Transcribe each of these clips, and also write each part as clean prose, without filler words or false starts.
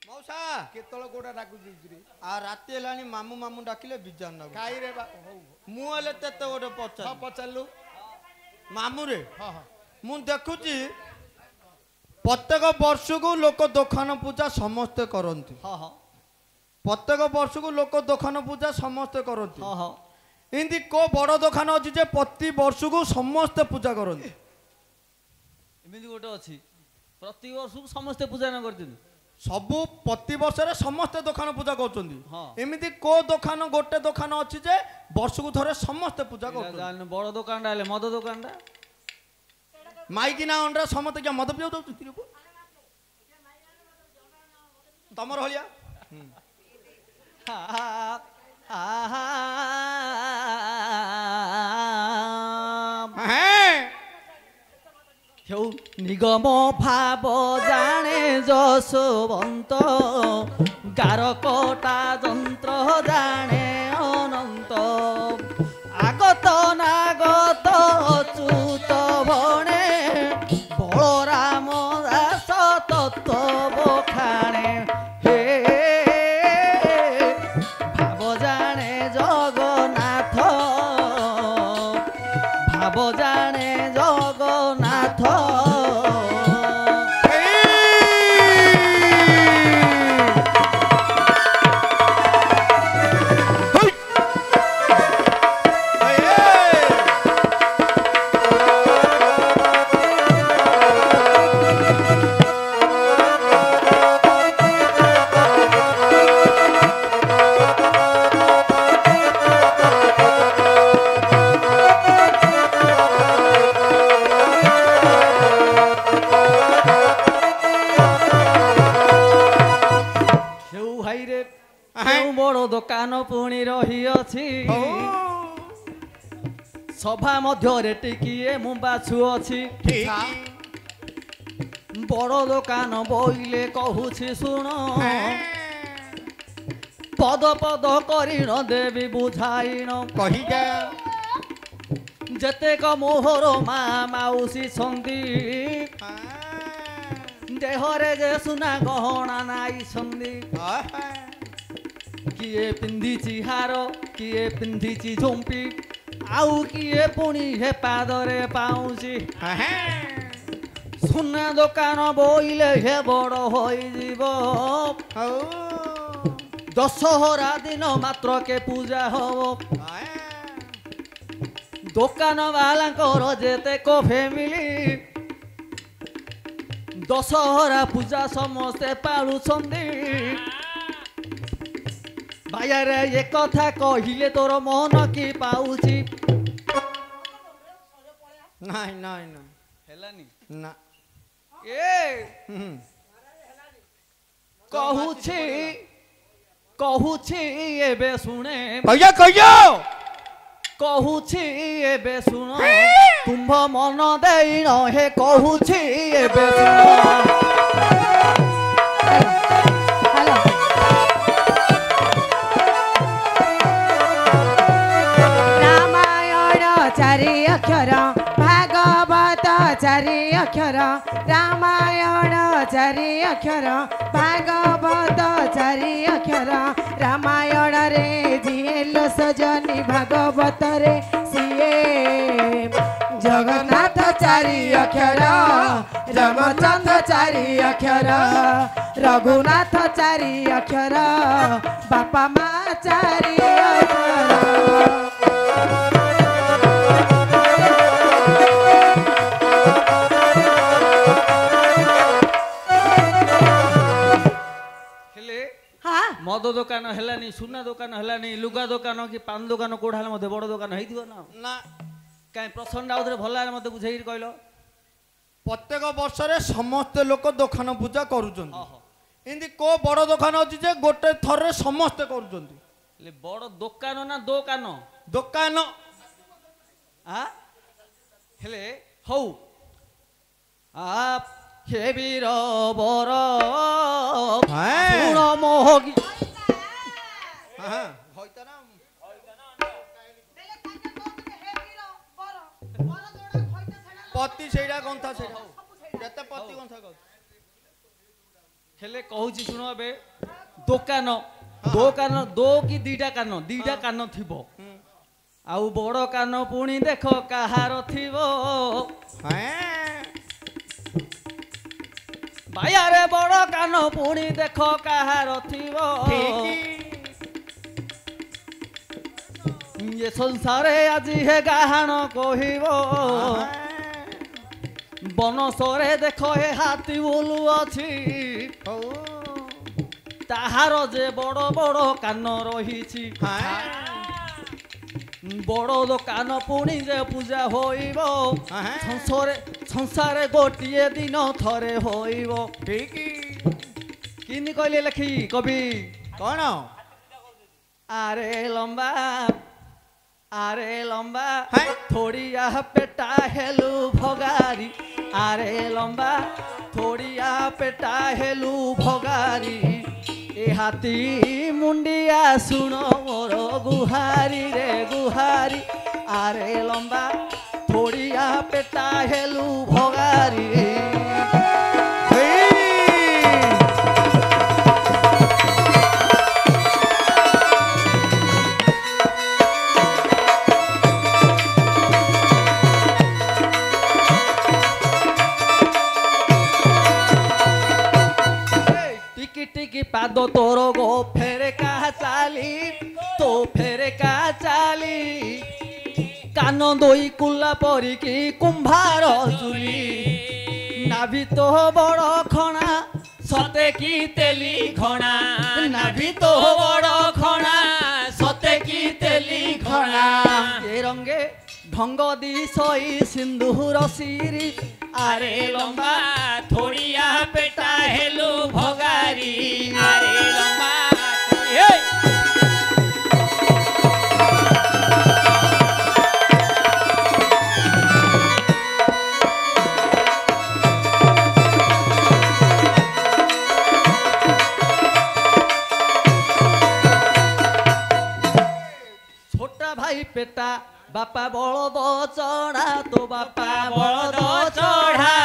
मौसा केतल कोडा डाकु दिजरे आ राती हेलानी मामू मामू डाकिले बिजान ना काई रे बा मु हेले तेते गोटे पचार हां पचारलु मामू रे हां हां मु देखुची प्रत्येक वर्ष को लोक दोखान पूजा समस्ते करती हाँ हाँ प्रत्येक वर्ष को लोक दोखान पूजा समस्ते करती हाँ हाँ इनती को बड़ दोकान अच्छी जे प्रति वर्ष को समस्ते पूजा करती एमती गोटे अच्छी प्रति वर्ष समस्ते पूजा न कर सबु प्रति वर्ष समस्ते दोकान पूजा कर हाँ। एमती को दोकान गोटे दोकान अच्छी जे वर्ष को थरे समस्ते पूजा कर बड़ दुकान मद दुकान माइकी ना अंडा समस्ते क्या मद पिया तमर हलिया निगम भाव जाने जसवंत गारकटा यंत्र जाने अनंत आगत नागत अच्युत भणे बलराम दास तत्व बखाणे हे भाव जाने जगन्नाथ भाव जाने जगन्नाथ बड़ दुकान पुणी रही अछि सभा मध्य टिकिए मु बाछु अछि बड़ दुकान बोइले कहूछि सुन पद पद करिण देवी बुझाइण कही जा जेतेक मोहर मा माउसी छंदी देहरे जे सुना गहना नाई छंदी किए पिंधिची हार किए पिंधिची झुंपी आउ किए पुणी हे पादरे पाउची सुना दुकान बोइले हे बड़ होई जीव दशहरा दिन मात्र के पूजा हो दुकान वाला जेते को फैमिली दशहरा पूजा समस्ते पालुछंदी भाइया रे ये कथा कहिले तोर मन की पाउची नहीं नहीं नहीं हेलानी ना ए कहूची कहूची एबे सुने भैया कहियो कहूची एबे सुन तुम्भ मन देई न हे कहूची एबे सुन चारि अक्षर भागवत चारि अक्षर रामायण चारि अक्षर भागवत चारि अक्षर रामायण रे जिएलो सजनी भागवत रे सीए जगन्नाथ चारि अक्षर रामचंद्र चारि अक्षर रघुनाथ चारि अक्षर बापा माँ चारि अक्षर मद दुकान हेलानी सुना दुकान हेलानी लुगा दुकान कि पान दुकान कोड़ा हेले मते बड़ दुकान हेइदिबो ना ना काई प्रसन्न आउथरे भला मते बुझेई कहलो प्रत्येक वर्ष रे समस्त लोक दोकान पूजा करूछन इनती को बड़ दोकान अछि जे गोटे थर रे समस्त करूछन ले बड़ दुकान ना दोकान दोकान आ हेले हौ आप हे वीर बर सुन मोहगी पति सेड़ा गंथा सेड़ा केते पति गंथा ହେଲେ କହୁଛି ଶୁଣ ଏବେ ଦୋକାନ ଦୋକାନ ଦୋ କି ଦିଟା କାନ ଥିବ ଆଉ ବଡ କାନ ପୁଣି ଦେଖ କାହାର ଥିବ ଭାଇଆରେ ବଡ କାନ ପୁଣି ଦେଖ କାହାର ଥିବ ଏ ସଂସାରେ ଆଜି ହେ ଗାହାଣ କହିବ ବନସରେ ଦେଖ ହେ ହାତୀ ବୁଲୁ ଅଛି ତାହାର ଯେ ବଡ଼ ବଡ଼ କାନ ରହିଛି ବଡ଼ ଦୋକାନ ପୁଣି ଯେ ପୂଜା ହୋଇବ ସଂସାରେ ଗୋଟିଏ ଦିନ ଥରେ ହୋଇବ କିନି କହିଲେ ଲେଖି କବି କଣ ଆରେ ଲମ୍ବା ଥୋଡ଼ିଆ ପେଟା ହେଲୁ ଭଗାରି ଆରେ ଲମ୍ବା ଥୋଡ଼ିଆ ପେଟା ହେଲୁ ଭଗାରି ଏ ହାତୀ ମୁଣ୍ଡିଆ ଶୁଣ ମୋର ଗୁହାରି ରେ ଗୁହାରି ଆରେ ଲମ୍ବା ଥୋଡ଼ିଆ ପେଟା ହେଲୁ ଭଗାରି ପାଦ ତୋର ଗୋ ଫେରେ କାହା ଚାଲି ତୋ ଫେରେ କାହା ଚାଲି କାନ ଦୋଇ କୁଲା ପରିକି କୁମ୍ଭାର ଚୁଲି ନାଭି ତୋ ବଡ଼ ଖଣା ସତେ କି ତେଲି ଘଣା ନାଭି ତୋ ବଡ଼ ଖଣା ସତେ କି ତେଲି ଘଣା ଏ ରଙ୍ଗେ ଢଙ୍ଗ ଦି ସଇ ସିନ୍ଦୁର ସିରି ଆରେ ଲମ୍ବା ଥୋଡ଼ିଆ ପେଟା ହେଲୁ ଭଗାରି ଆରେ ଲମ୍ବା ଛୋଟା ଭାଇ ପେଟା ବାପା ବଳଦ ଚଢା ତୋ ବାପା ବଳଦ ଚଢା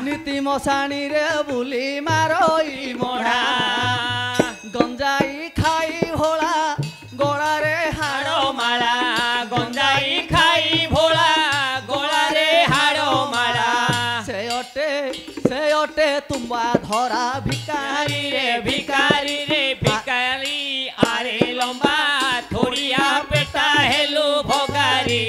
ନୀତି ମଶାଣୀରେ ବୁଲି ମାରଇ ମଢା ଗଞ୍ଜାଇ ଖାଇ ଭୋଳା ଗଳାରେ ହାଡ଼ ମାଳା ଗଞ୍ଜାଇ ଖାଇ ଭୋଳା ଗଳାରେ ହାଡ଼ ମାଳା ସେ ଅଟେ ତୁମ୍ବା ଧରା ଭିକାରୀ ରେ ଭିକାରୀ ଆରେ ଲମ୍ବା ଥୋଡ଼ିଆ ପେଟା ହେଲୁ ଭଗାରି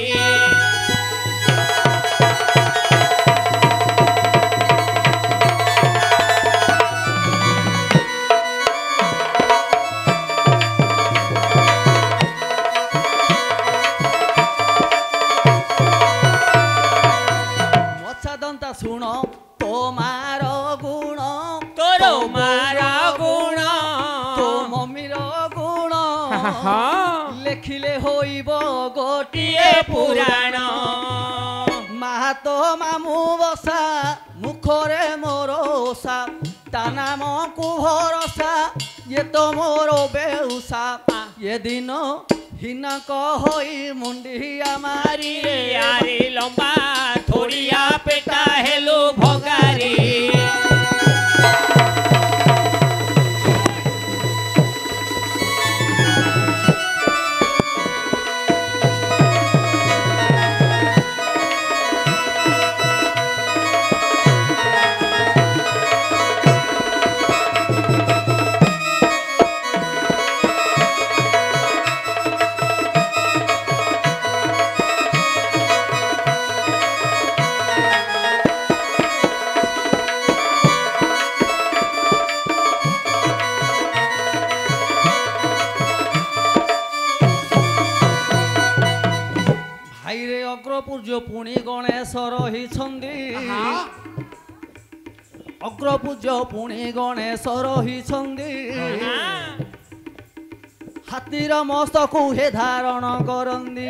ମଛା ଦନ୍ତା ଶୁଣ ତୋ ମାର ଗୁଣ ତୋର ମାର ଗୁଣ ତୋ ମମିର ଗୁଣ ଲେଖିଲେ ହୋଇବ ଗୋଟିଏ ପୁରାଣ ମାହାତ ମାମୁଁ ବସା ମୁଖରେ ମୋର ଓଷା ତା ନାମକୁ ଭରସା ଇଏ ତ ମୋର ବେଉସା ଏ ଦିନ ହିନକ ହୋଇ ମୁଣ୍ଡିଆ ମାରି ଆରେ ଲମ୍ବା ଥୋଡ଼ିଆ ପେଟା ହେଲୁ ଭଗାରି ଅଗ୍ରପୂଜ୍ୟ ପୁଣି ଗଣେଶ ରହିଛନ୍ତି ଅଗ୍ରପୂଜ୍ୟ ପୁଣି ଗଣେଶ ରହିଛନ୍ତି ହାତୀର ମସ୍ତକୁ ହେ ଧାରଣ କରନ୍ତି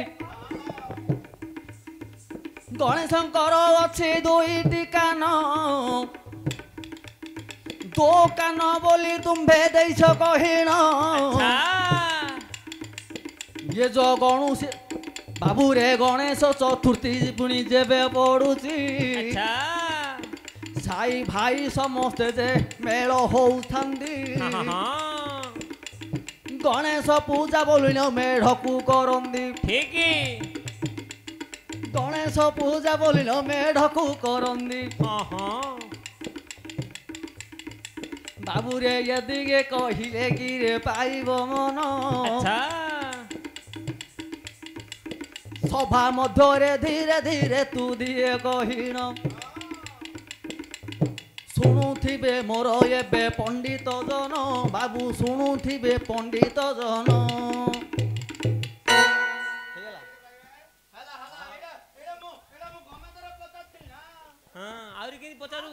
ଗଣେଶଙ୍କର ଅଛି ଦୁଇଟି କାନ ଦୋ କାନ ବୋଲି ତୁମ୍ଭେ ଦେଇଛ କହିଣ ଇଏ ଯୋ ଗଣୁଷି ବାବୁରେ ଗଣେଶ ଚତୁର୍ଥୀ ପୁଣି ଯେବେ ପଡୁଛି ସାଇ ଭାଇ ସମସ୍ତେ ଯେ ମେଳ ହଉଥାନ୍ତି ହଁ ହଁ ଗଣେଶ ପୂଜା ବୋଲିନ ମେଢ଼କୁ କରନ୍ତି ଠିକ ଗଣେଶ ପୂଜା ବୋଲିନ ମେଢ଼କୁ କରନ୍ତି ହଁ ହଁ ବାବୁରେ ଏଦିକେ କହିଲେ କିରେ ପାଇବ ମନ ଆଚ୍ଛା ସଭା ମଧ୍ୟରେ ଧୀରେ ଧୀରେ ତୁ ଦିଏ କହିଣ ଶୁଣୁଥିବେ ମୋର ଏବେ ପଣ୍ଡିତ ଜନ ବାବୁ ଶୁଣୁଥିବେ ପଣ୍ଡିତ ଜନ ହଁ ଆହୁରି କେମିତି ପଚାରୁ